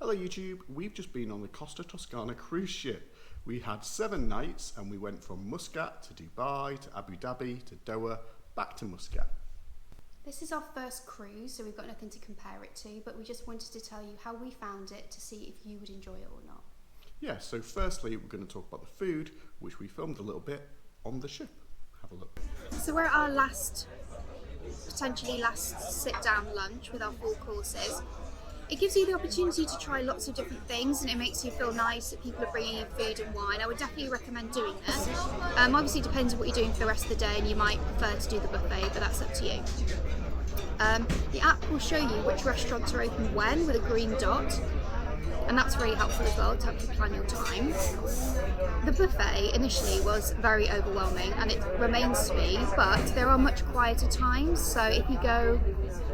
Hello YouTube, we've just been on the Costa Toscana cruise ship. We had 7 nights and we went from Muscat to Dubai to Abu Dhabi to Doha, back to Muscat. This is our first cruise, so we've got nothing to compare it to, but we just wanted to tell you how we found it to see if you would enjoy it or not. Yeah, so firstly we're going to talk about the food, which we filmed a little bit on the ship. Have a look. So we're at our potentially last sit-down lunch with our 4 courses. It gives you the opportunity to try lots of different things, and it makes you feel nice that people are bringing you food and wine. I would definitely recommend doing this. Obviously it depends on what you're doing for the rest of the day, and you might prefer to do the buffet, but that's up to you. The app will show you which restaurants are open when, with a green dot, and that's really helpful as well to help you plan your time. The buffet initially was very overwhelming, and it remains to be, but there are much quieter times, so if you go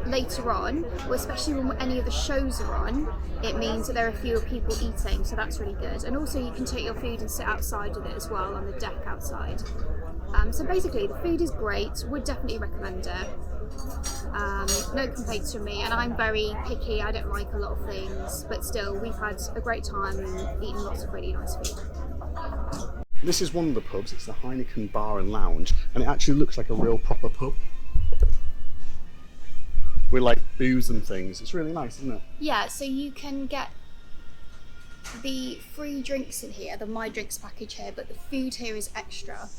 later on, or especially when any of the shows are on, it means that there are fewer people eating, so that's really good. And also you can take your food and sit outside with it as well, on the deck outside. So basically the food is great, would definitely recommend it. No complaints from me, and I'm very picky, I don't like a lot of things, but still we've had a great time and eaten lots of really nice food. This is one of the pubs, it's the Heineken Bar and Lounge, and it actually looks like a real proper pub. With like booze and things. It's really nice, isn't it? Yeah, so you can get the free drinks in here, the My Drinks package here, but the food here is extra,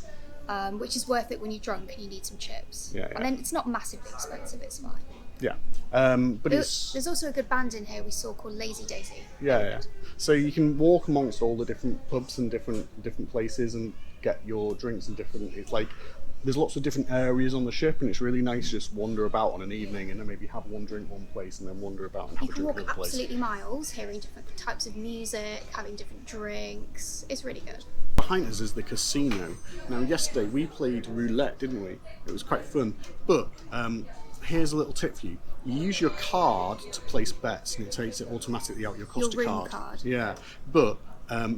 which is worth it when you're drunk and you need some chips. Yeah. And then it's not massively expensive, it's fine. Yeah. But there's also a good band in here we saw called Lazy Daisy. Yeah. So you can walk amongst all the different pubs and different places and get your drinks and it's like there's lots of different areas on the ship, and it's really nice to just wander about on an evening and then maybe have one drink one place and then wander about and have a drink another place. You can walk absolutely miles, hearing different types of music, having different drinks. It's really good. Behind us is the casino. Now yesterday we played roulette, didn't we? It was quite fun, but here's a little tip for you. You use your card to place bets and it takes it automatically out your Costa room card. Yeah, but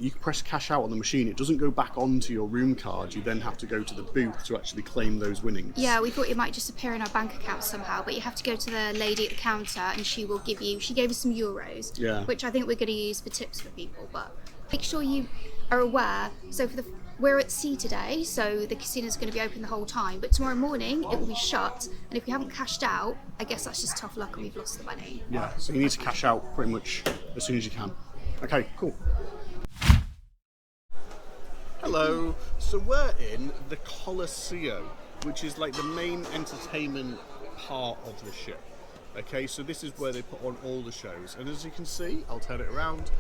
you can press cash out on the machine. It doesn't go back onto your room card. You then have to go to the booth to actually claim those winnings. Yeah, we thought it might just appear in our bank account somehow, but you have to go to the lady at the counter and she gave us some euros, which I think we're going to use for tips for people, but make sure you are aware. So we're at sea today, so the casino's going to be open the whole time, but tomorrow morning it will be shut, and if you haven't cashed out, I guess that's just tough luck and we've lost the money. Yeah, so you need to cash out pretty much as soon as you can. Okay, cool. Hello, so we're in the Coliseum, which is like the main entertainment part of the ship. Okay, so this is where they put on all the shows, and as you can see, I'll turn it around.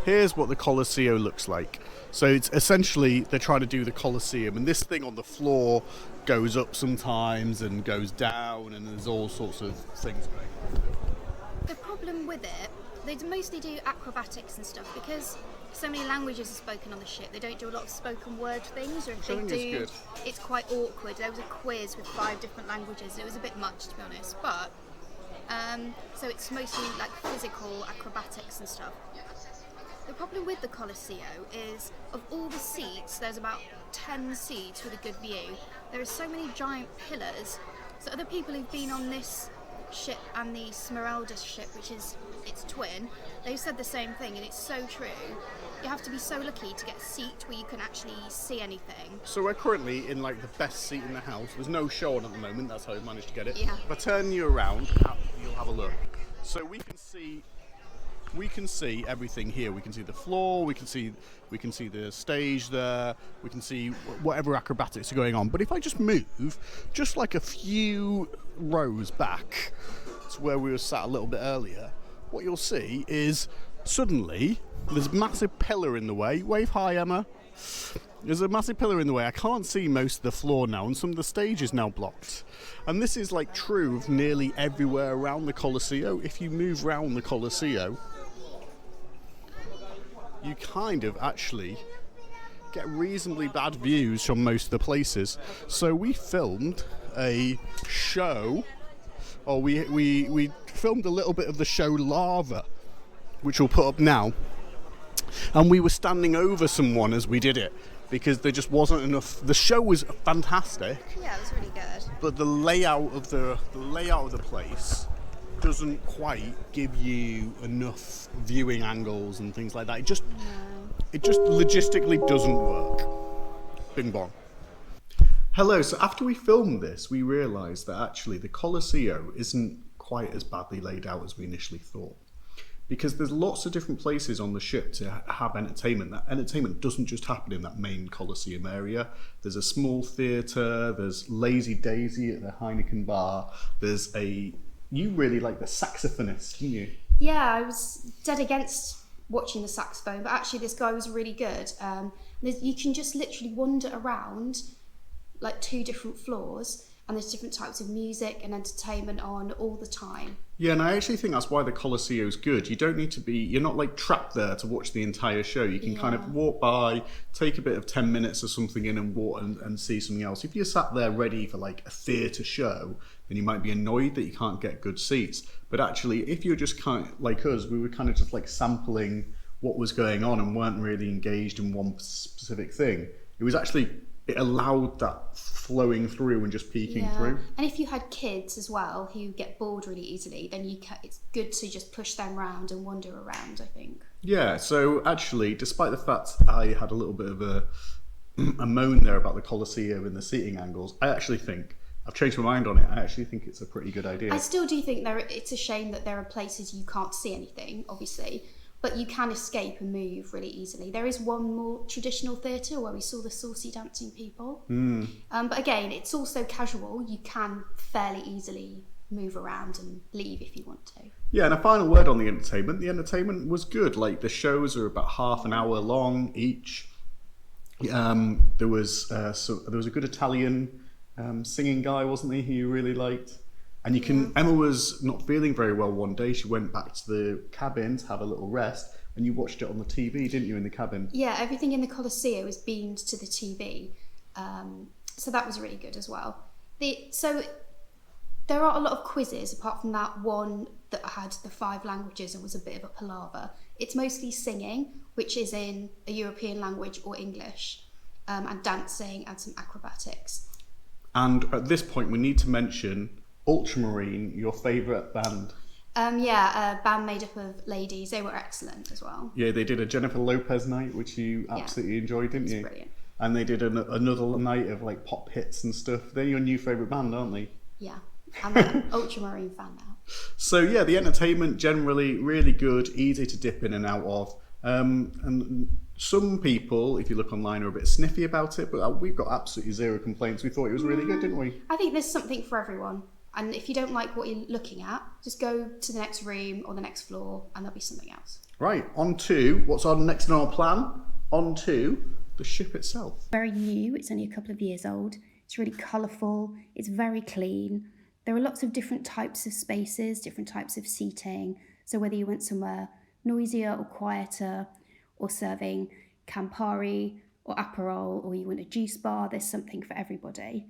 Here's what the Coliseum looks like. So it's essentially, they're trying to do the Coliseum, and this thing on the floor goes up sometimes and goes down, and there's all sorts of things going on. The problem with it, they mostly do acrobatics and stuff, because so many languages are spoken on the ship. They don't do a lot of spoken word things, or if they do, it's quite awkward. There was a quiz with 5 different languages. It was a bit much, to be honest, but so it's mostly like physical acrobatics and stuff. The problem with the Coliseum is, of all the seats, there's about 10 seats with a good view. There are so many giant pillars, so other people who've been on this ship and the Smeralda ship, which is its twin, they've said the same thing, and it's so true. You have to be so lucky to get a seat where you can actually see anything. So we're currently in like the best seat in the house. There's no show on at the moment, that's how we managed to get it. Yeah. If I turn you around, you'll have a look. So we can see everything here. We can see the floor, we can see the stage there, we can see whatever acrobatics are going on. But if I just move just like a few rows back to where we were sat a little bit earlier, what you'll see is suddenly there's a massive pillar in the way. Wave hi, Emma. There's a massive pillar in the way. I can't see most of the floor now, and some of the stage is now blocked. And this is like true of nearly everywhere around the Coliseum. If you move around the Coliseum, you kind of actually get reasonably bad views from most of the places. So we filmed a show, or we filmed a little bit of the show Lava, which we'll put up now. And we were standing over someone as we did it, because there just wasn't enough. The show was fantastic. Yeah, it was really good. But the layout of the place doesn't quite give you enough viewing angles and things like that. It just logistically doesn't work. Bing bong. Hello, so after we filmed this, we realised that actually the Colosseo isn't quite as badly laid out as we initially thought. Because there's lots of different places on the ship to have entertainment. That entertainment doesn't just happen in that main Colosseum area. There's a small theatre, there's Lazy Daisy at the Heineken bar, you really like the saxophonist, didn't you? Yeah, I was dead against watching the saxophone, but actually this guy was really good. You can just literally wander around like 2 different floors, and there's different types of music and entertainment on all the time. Yeah, and I actually think that's why the Colosseo is good. You don't need to you're not like trapped there to watch the entire show. You can kind of walk by, take a bit of 10 minutes or something in and walk and see something else. If you're sat there ready for like a theatre show, then you might be annoyed that you can't get good seats. But actually, if you're just kind of like us, we were kind of just like sampling what was going on and weren't really engaged in one specific thing. It allowed that flowing through and just peeking through. And if you had kids as well who get bored really easily, then it's good to just push them around and wander around, I think. Yeah, so actually, despite the fact I had a little bit of a moan there about the Colosseo and the seating angles, I actually think, I've changed my mind on it, I actually think it's a pretty good idea. I still do think it's a shame that there are places you can't see anything, obviously, but you can escape and move really easily. There is one more traditional theatre where we saw the saucy dancing people. But again, it's also casual. You can fairly easily move around and leave if you want to. Yeah, and a final word on the entertainment. The entertainment was good. Like, the shows are about half an hour long each. There was a good Italian singing guy, wasn't he, who you really liked? And Emma was not feeling very well one day. She went back to the cabin to have a little rest, and you watched it on the TV, didn't you, in the cabin? Yeah, everything in the Colosseo was beamed to the TV. So that was really good as well. So there are a lot of quizzes, apart from that one that had the 5 languages and was a bit of a palaver. It's mostly singing, which is in a European language or English, and dancing and some acrobatics. And at this point, we need to mention Ultramarine, your favourite band. A band made up of ladies. They were excellent as well. Yeah, they did a Jennifer Lopez night, which you absolutely enjoyed, didn't you? Brilliant. And they did another night of like pop hits and stuff. They're your new favourite band, aren't they? Yeah, I'm an Ultramarine fan now. So yeah, the entertainment generally really good, easy to dip in and out of. And some people, if you look online, are a bit sniffy about it, but we've got absolutely 0 complaints. We thought it was really good, didn't we? I think there's something for everyone. And if you don't like what you're looking at, just go to the next room or the next floor and there'll be something else. Right, on to what's on next in our plan. On to the ship itself. Very new, it's only a couple of years old. It's really colourful, it's very clean. There are lots of different types of spaces, different types of seating. So whether you went somewhere noisier or quieter, or serving Campari or Aperol, or you want a juice bar, there's something for everybody.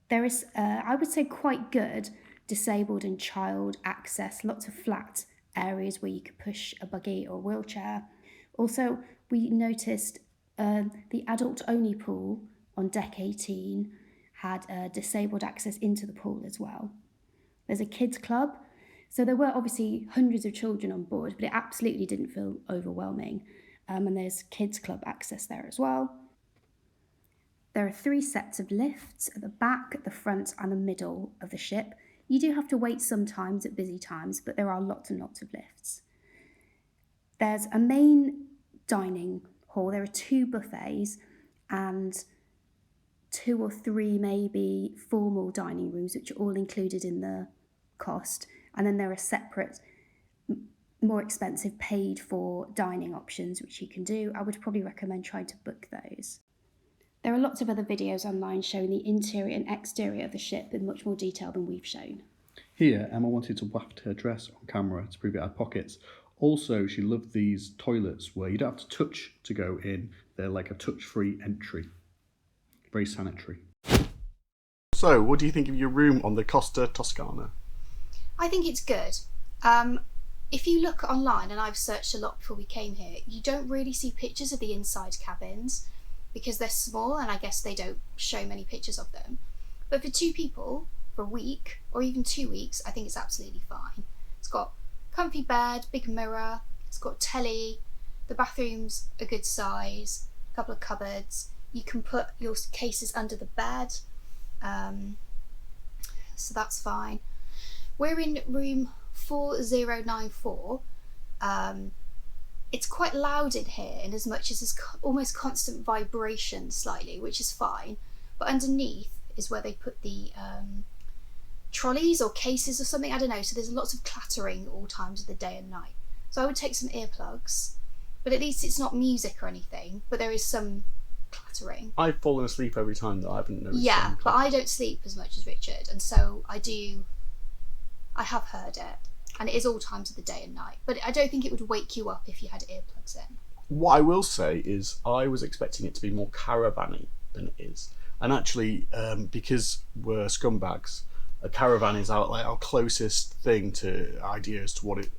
There is, I would say, quite good disabled and child access, lots of flat areas where you could push a buggy or a wheelchair. Also, we noticed the adult-only pool on deck 18 had disabled access into the pool as well. There's a kids club, so there were obviously hundreds of children on board, but it absolutely didn't feel overwhelming. And there's kids club access there as well. There are 3 sets of lifts at the back, the front and the middle of the ship. You do have to wait sometimes at busy times, but there are lots and lots of lifts. There's a main dining hall. There are 2 buffets and 2 or 3 maybe formal dining rooms, which are all included in the cost. And then there are separate, more expensive paid for dining options, which you can do. I would probably recommend trying to book those. There are lots of other videos online showing the interior and exterior of the ship in much more detail than we've shown. Here, Emma wanted to waft her dress on camera to prove it had pockets. Also, she loved these toilets where you don't have to touch to go in. They're like a touch-free entry. Very sanitary. So, what do you think of your room on the Costa Toscana? I think it's good. If you look online, and I've searched a lot before we came here, you don't really see pictures of the inside cabins because they're small and I guess they don't show many pictures of them. But for 2 people, for a week or even 2 weeks, I think it's absolutely fine. It's got comfy bed, big mirror, it's got telly, the bathroom's a good size, a couple of cupboards. You can put your cases under the bed, so that's fine. We're in room 4094. It's quite loud in here in as much as it's almost constant vibration slightly, which is fine. But underneath is where they put the trolleys or cases or something, I don't know. So there's lots of clattering all times of the day and night. So I would take some earplugs, but at least it's not music or anything, but there is some clattering. I've fallen asleep every time that I haven't noticed. Yeah, but I don't sleep as much as Richard, and so I have heard it. And it is all times of the day and night. But I don't think it would wake you up if you had earplugs in. What I will say is I was expecting it to be more caravan-y than it is. And actually, because we're scumbags, a caravan is our closest thing to ideas to what it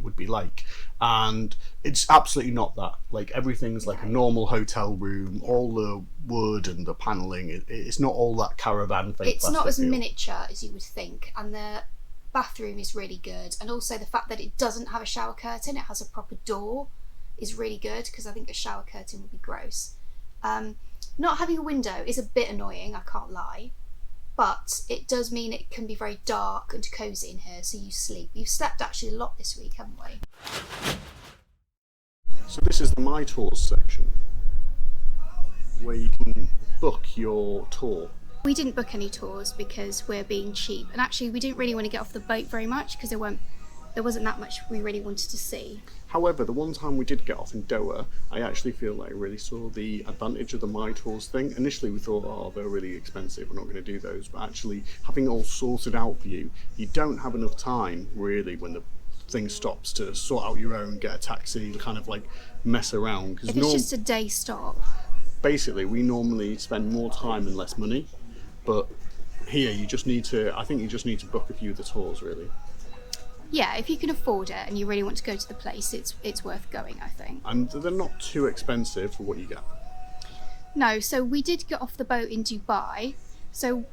would be like. And it's absolutely not that. Like, everything's like a normal hotel room, all the wood and the panelling. It's not all that caravan thing. It's not as miniature as you would think. And the bathroom is really good, and also the fact that it doesn't have a shower curtain, it has a proper door, is really good, because I think a shower curtain would be gross. Not having a window is a bit annoying, I can't lie, but it does mean it can be very dark and cosy in here, so you sleep. You've slept actually a lot this week, haven't we? So this is the My Tours section, where you can book your tour. We didn't book any tours because we're being cheap, and actually we didn't really want to get off the boat very much because there wasn't that much we really wanted to see. However, the one time we did get off in Doha, I actually feel like I really saw the advantage of the My Tours thing. Initially we thought, oh, they're really expensive, we're not going to do those, but actually having it all sorted out for you, you don't have enough time really when the thing stops to sort out your own, get a taxi, kind of like mess around. If it's just a day stop. Basically, we normally spend more time and less money. But here I think you just need to book a few of the tours really. Yeah, if you can afford it and you really want to go to the place, it's worth going, I think. And they're not too expensive for what you get. No, so we did get off the boat in Dubai. So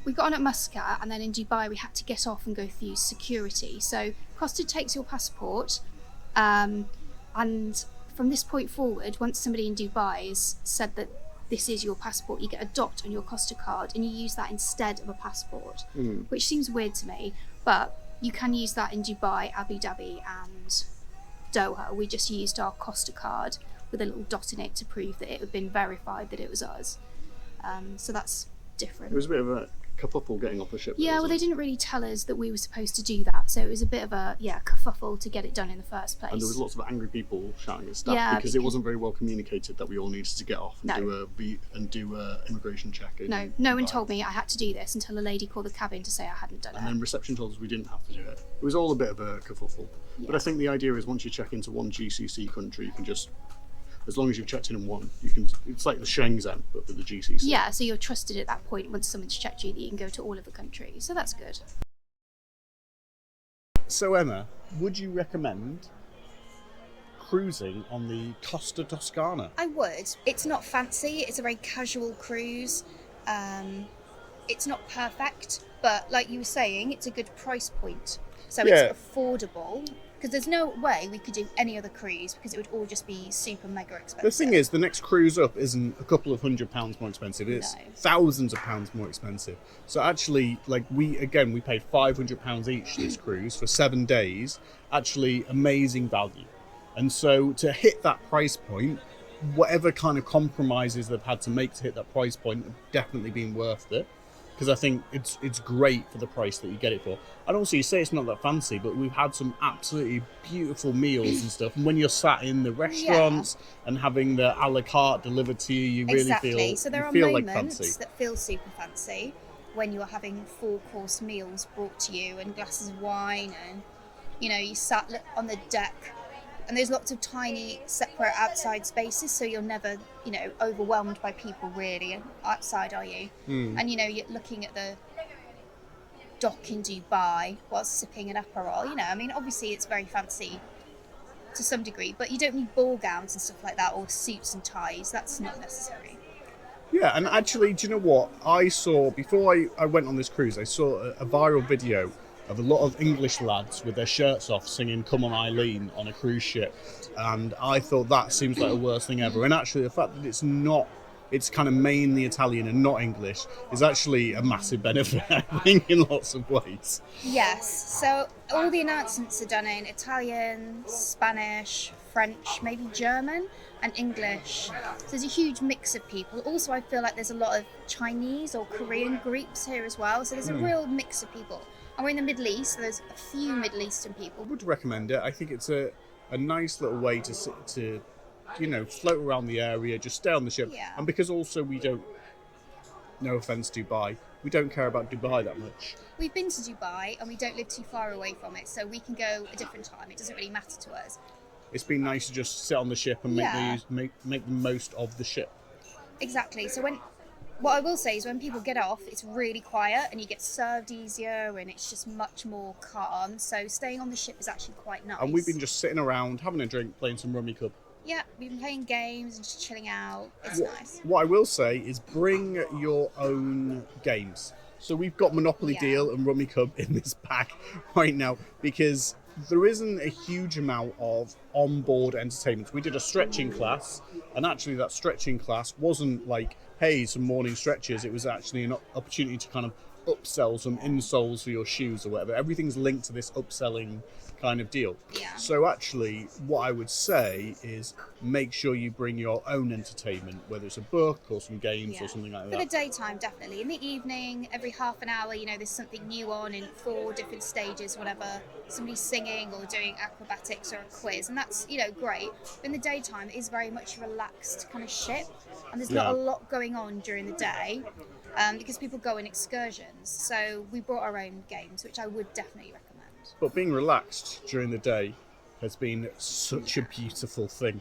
we got on at Muscat, and then in Dubai we had to get off and go through security. So Costa takes your passport, and from this point forward, once somebody in Dubai has said that this is your passport, you get a dot on your Costa card and you use that instead of a passport, which seems weird to me, but you can use that in Dubai, Abu Dhabi and Doha. We just used our Costa card with a little dot in it to prove that it had been verified that it was us. So that's different. It was a bit of a kerfuffle getting off the ship. Yeah, well, they didn't really tell us that we were supposed to do that, so it was a bit of a kerfuffle to get it done in the first place. And there was lots of angry people shouting at staff because it wasn't very well communicated that we all needed to get off and do a immigration check. No one told me I had to do this until a lady called the cabin to say I hadn't done it. And then reception told us we didn't have to do it. It was all a bit of a kerfuffle. Yeah. But I think the idea is once you check into one GCC country, you can just, as long as you've checked in one, you can. It's like the Schengen, but for the GCC. Yeah, so you're trusted at that point once someone's checked you that you can go to all of the countries. So that's good. So Emma, would you recommend cruising on the Costa Toscana? I would. It's not fancy. It's a very casual cruise. It's not perfect, but like you were saying, it's a good price point. So it's affordable. Because there's no way we could do any other cruise because it would all just be super mega expensive. The thing is, the next cruise up isn't a couple of £100 more expensive. It's thousands of pounds more expensive. So actually, like we paid £500 each this cruise for 7 days. Actually, amazing value. And so to hit that price point, whatever kind of compromises they've had to make to hit that price point have definitely been worth it. Because I think it's great for the price that you get it for. And also, you say it's not that fancy, but we've had some absolutely beautiful meals and stuff. And when you're sat in the restaurants and having the a la carte delivered to you, you really feel so there are moments like fancy. That feel super fancy when you're having 4-course meals brought to you and glasses of wine, and you sat on the deck. And there's lots of tiny separate outside spaces, so you're never, overwhelmed by people really outside, are you? And you're looking at the dock in Dubai whilst sipping an Aperol. Obviously it's very fancy to some degree, but you don't need ball gowns and stuff like that or suits and ties. That's not necessary. Yeah, and actually, do you know what? I saw, before I went on this cruise, I saw a viral video of a lot of English lads with their shirts off singing Come On Eileen on a cruise ship. And I thought that seems like the worst thing ever. And actually, the fact that it's kind of mainly Italian and not English is actually a massive benefit, I think, in lots of ways. Yes, so all the announcements are done in Italian, Spanish, French, maybe German, and English. So there's a huge mix of people. Also, I feel like there's a lot of Chinese or Korean groups here as well. So there's a real mix of people. And we're in the Middle East, so there's a few Middle Eastern people. I would recommend it. I think it's a nice little way to float around the area, just stay on the ship. Yeah. And because also we don't, no offence Dubai, we don't care about Dubai that much. We've been to Dubai and we don't live too far away from it, so we can go a different time. It doesn't really matter to us. It's been nice to just sit on the ship and make the most of the ship. Exactly. So what I will say is when people get off, it's really quiet and you get served easier and it's just much more calm. So staying on the ship is actually quite nice. And we've been just sitting around, having a drink, playing some rummy cub. Yeah, we've been playing games and just chilling out. It's nice. What I will say is bring your own games. So we've got Monopoly Deal and Rummy Cub in this pack right now because there isn't a huge amount of onboard entertainment. We did a stretching class, and actually that stretching class wasn't like, hey, some morning stretches. It was actually an opportunity to kind of upsell some insoles for your shoes or whatever. Everything's linked to this upselling kind of deal. Yeah. So actually, what I would say is make sure you bring your own entertainment, whether it's a book or some games or something like that. For the daytime, definitely. In the evening, every half an hour, there's something new on in 4 different stages, whatever. Somebody's singing or doing acrobatics or a quiz, and that's, great. But in the daytime, it is very much a relaxed kind of ship, and there's not a lot going on during the day. Because people go on excursions, so we brought our own games, which I would definitely recommend. But being relaxed during the day has been such a beautiful thing.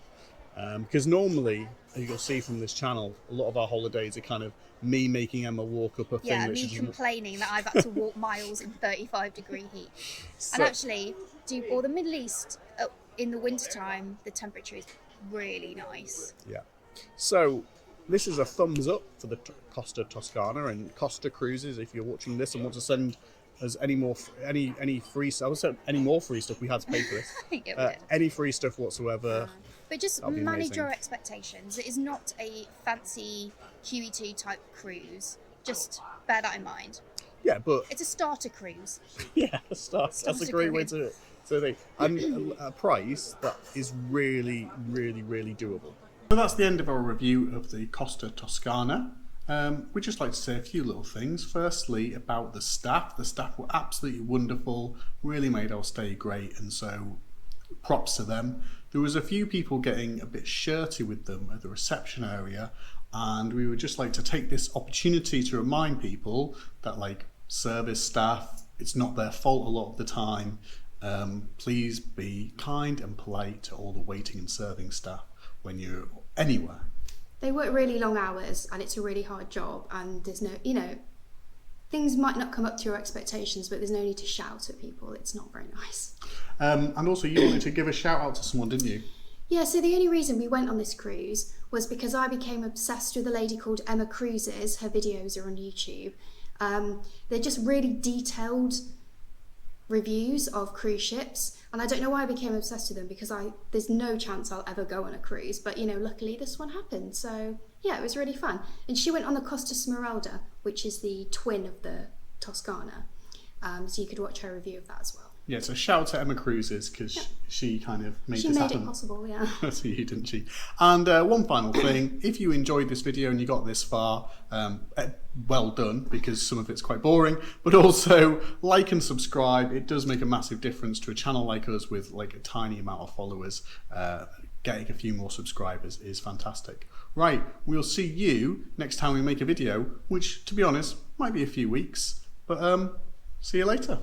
Because normally, you'll see from this channel, a lot of our holidays are kind of me making Emma walk up a thing. Yeah, me complaining that I've had to walk miles in 35-degree heat. And actually, all the Middle East, in the wintertime, the temperature is really nice. Yeah. So, this is a thumbs up for the Costa Toscana and Costa Cruises. If you're watching this and want to send us any more free stuff, I would say any more free stuff. We had to pay for this. Any free stuff whatsoever. But just manage your expectations. It is not a fancy QE2 type cruise. Just bear that in mind. Yeah, but it's a starter cruise. Yeah, that's a great way to think. And a price that is really, really, really doable. So that's the end of our review of the Costa Toscana. We'd just like to say a few little things. Firstly, about the staff. The staff were absolutely wonderful, really made our stay great, and so props to them. There was a few people getting a bit shirty with them at the reception area, and we would just like to take this opportunity to remind people that, like, service staff, it's not their fault a lot of the time. Please be kind and polite to all the waiting and serving staff when you're anywhere. They work really long hours and it's a really hard job, and there's no, things might not come up to your expectations, but there's no need to shout at people. It's not very nice. And also you wanted to give a shout out to someone, didn't you? Yeah, so the only reason we went on this cruise was because I became obsessed with a lady called Emma Cruises. Her videos are on YouTube. They're just really detailed reviews of cruise ships, and I don't know why I became obsessed with them, because there's no chance I'll ever go on a cruise, but luckily this one happened, so yeah, it was really fun. And she went on the Costa Smeralda, which is the twin of the Toscana, so you could watch her review of that as well. Yeah, so shout out to Emma Cruises, because she kind of made this happen. She made it possible, yeah. That's you, didn't she? And one final thing, if you enjoyed this video and you got this far, well done, because some of it's quite boring, but also like and subscribe. It does make a massive difference to a channel like us with like a tiny amount of followers. Getting a few more subscribers is fantastic. Right, we'll see you next time we make a video, which, to be honest, might be a few weeks, but see you later.